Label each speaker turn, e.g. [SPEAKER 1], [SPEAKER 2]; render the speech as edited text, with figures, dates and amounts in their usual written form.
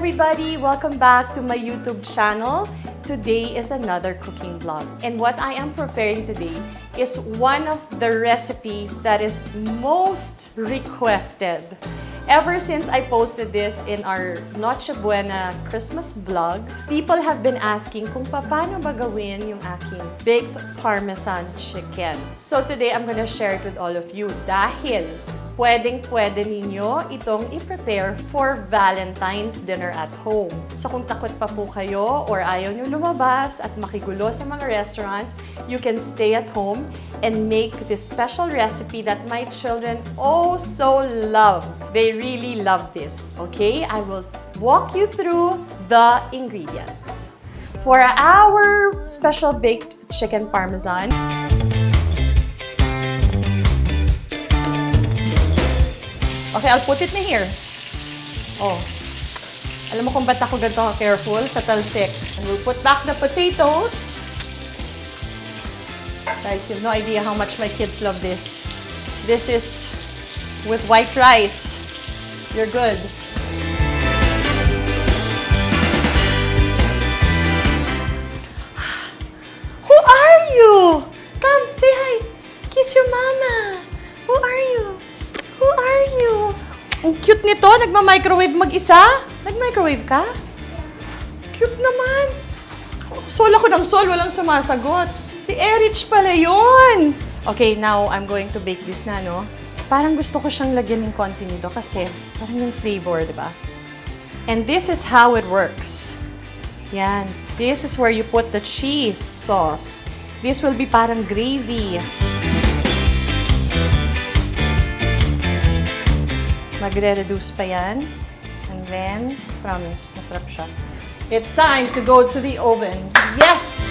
[SPEAKER 1] everybody! Welcome back to my YouTube channel. Today is another cooking vlog. And what I am preparing today is one of the recipes that is most requested. Ever since I posted this in our Noche Buena Christmas vlog, people have been asking kung paano ba gawin yung aking baked Parmesan chicken. So today, I'm gonna share it with all of you dahil pwedeng-pwede ninyo itong i-prepare for Valentine's dinner at home. So kung takot pa po kayo or ayaw nyo lumabas at makigulo sa mga restaurants, you can stay at home and make this special recipe that my children oh so love. They really love this. Okay, I will walk you through the ingredients. For our special baked chicken Parmesan, okay, I'll put it in here. Oh. Alam mo kung ba't ako ganito careful sa talsik. And we'll put back the potatoes. Guys, you have no idea how much my kids love this. This is with white rice. You're good. Who are you? Come, say hi. Kiss your mama. Who are you? Who are you? Ang cute nito. Nagma-microwave mag-isa? Nag-microwave ka? Cute naman. Sol ako ng sol. Walang sumasagot. Si Erich pala yun. Okay, now I'm going to bake this na, no? Parang gusto ko siyang lagyan ng konti nito kasi parang yung flavor, di ba? And this is how it works. Yan. This is where you put the cheese sauce. This will be parang gravy. Magre-reduce pa yan. And then, promise, masarap siya. It's time to go to the oven. Yes!